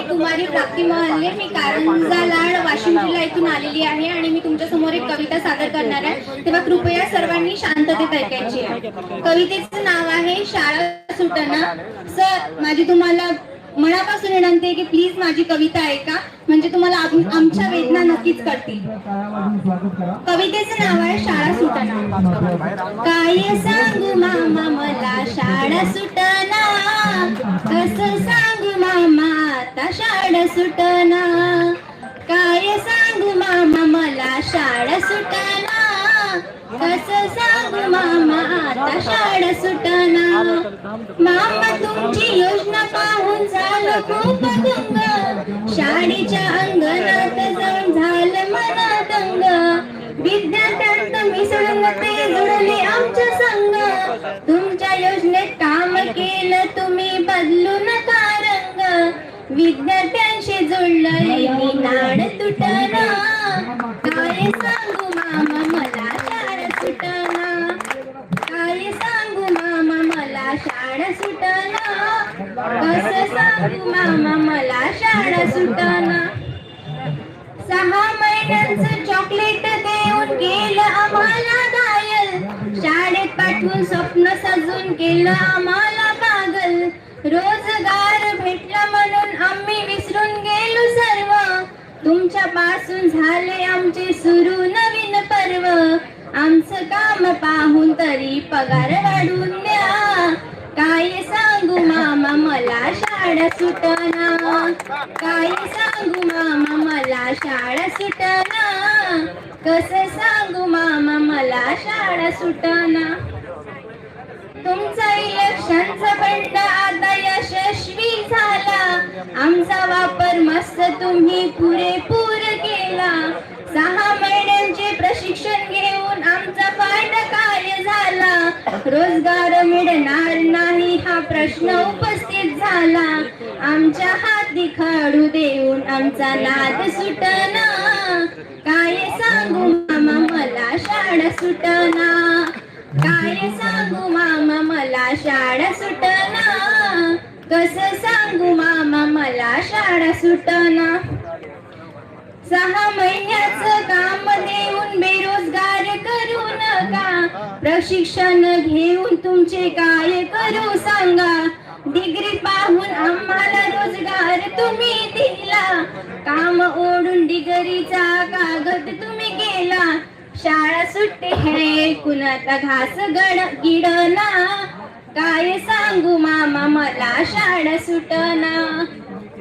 कुमारी प्राप्ती महल्ले. मी कारंजा लाड वाशिम जिल्हा इथून आलेली आहे आणि मी तुमच्या समोर एक कविता सादर करणार आहे. तेव्हा कृपया सर्वांनी शांततेत ऐकायची आहे. कवितेचं नाव आहे शाळा सुटना. सर, माझी तुम्हाला मनापासून विनंती आहे की प्लीज माझी कविता ऐका, म्हणजे तुम्हाला आमच्या वेदना नक्कीच कळतील. कवितेचं नाव आहे शाळा सुटना. काय सांगू मामा मला शाळा सुटना, कसं सांगू मामा आता शाळा सुटना. काय सांगू मामा मला शाळा सुटना, कसं सांगू मामा आता शाळा सुटना. मामा तुमची योजना पाहून झालं खूप दंग, शाळेच्या अंगणात जाऊन झालं मला दंग. विद्यार्थ्यांत मिसळून ते जुळले आमच्या संग, तुमच्या योजनेत काम केलं तुम्ही बदलू नका रंग. विद्यार्थ्यांशी जुळलंय मी नाड तुटना, काय सांगू मामा मला शाळा सुटना. काय सांगू मामा मला शाळा सुटना, कसं सांगू मामा मला शाळा सुटना. 6 महिन्यांचं चॉकलेट देऊन केलं आम्हाला घायल, शाळेत पाठवून स्वप्न सजून केलं आम्हाला पागल. रोजगार भेटला म्हणून आम्ही विसरून गेलो सर्व, तुमच्या पासून झाले आमचे सुरू नवीन पर्व. आमचं काम पाहून तरी पगार वाढवून द्या, काय सांगू मामा मला शाळा सुटना. काय सांगू मामा मला शाळा सुटना, कसं सांगू मामा मला शाळा सुटना. तुमचा इलेक्शनचा बंड आता यशस्वी झाला, आमचा वापर मस्त तुम्ही पुरेपूर केला. 6 महिन्यांचे प्रशिक्षण घेऊन आमचा फायदा काय झाला, रोजगार मिळणार नाही हा प्रश्न उपस्थित झाला. आमच्या हाती खडू देऊन आमचा नाद सुटना, काय सांगू मामा मला शाळा सुटना. काय सांगू मामा मला शाळा सुटना, कसं सांगू मामा मला शाळा सुटना. 6 महिन्याचं काम देऊन बेरोजगार करू नका, प्रशिक्षण घेऊन तुमचे काय करू सांगा. डिग्री पाहून आम्हाला रोजगार तुम्ही दिला, काम ओढून डिग्रीचा कागद तुम्ही केला. शाळा सुट्टे हे कुणाचा घास गिडना, काय सांगू मामा मला शाळा सुटना.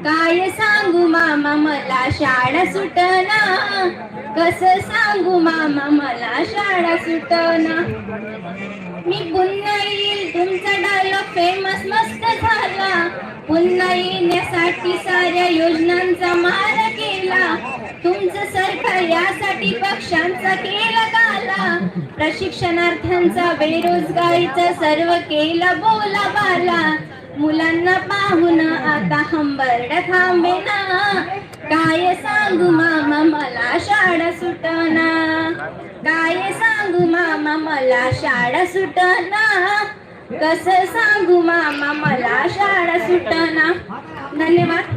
काय सांगू मामा मला शाळा सुटना, कसं सांगू मामा मला शाळा सुटना. मी पुन्हा येईल तुमचा डायलॉग फेमस मस्त झाला, पुन्हा येण्यासाठी साऱ्या योजनांचा मारा केला. तुमचं सरकार यासाठी पक्षांचा केला काला, प्रशिक्षणार्थ्यांचा बेरोजगारीचा सर्व केला बोला बाला. मुलांना पाहून आता हंबरडा थांबेना, काय सांगू मामा मला शाळा सुटना. काय सांगू मामा मला शाळा सुटना, कसं सांगू मामा मला शाळा सुटना. धन्यवाद.